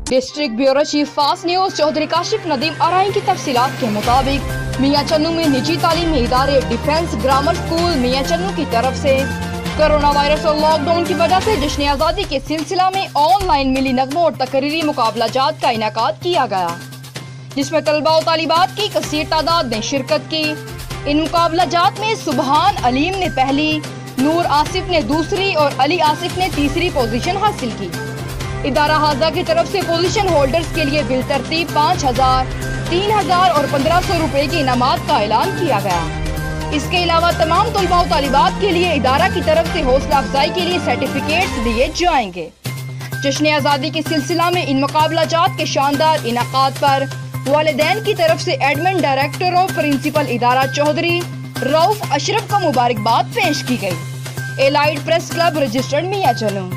District bureau chief fast news Chaudhry Kashif Nadeem Arain کی تفصیلات کے مطابق میاں چنو میں نجی تعلیمی ادارے ڈیفنس گرامر اسکول میاں چنو کی طرف سے کرونا وائرس اور لاک ڈاؤن کی وجہ سے جشن آزادی کے سلسلہ میں آن لائن ملی نغموں اور تقریری مقابلہ جات کا انعقاد کیا گیا، جس میں طلباء و طالبات کی کثیر تعداد نے شرکت کی۔ ان مقابلہ جات میں سبحان علیم نے پہلی، نور آصف نے دوسری اور علی آصف نے تیسری پوزیشن حاصل کی۔ ادارہ حاضہ کی طرف سے پوزیشن ہولڈرز کے لیے بالترتیب 5,000، 3,000 اور 1,500 روپے کے انعامات کا اعلان کیا گیا۔ اس کے علاوہ تمام طلباء و طالبات کے لیے ادارہ کی طرف سے حوصلہ افزائی کے لیے سرٹیفکیٹس دیے جائیں گے۔ جشن آزادی کے سلسلہ میں ان مقابلہ جات کے شاندار انعقاد پر والدین کی طرف سے ایڈمن ڈائریکٹر اور پرنسپل ادارہ چودھری رؤف اشرف کو مبارکباد پیش کی گئی۔ ایلائٹ پریس کلب رجسٹرڈ میاں چنو۔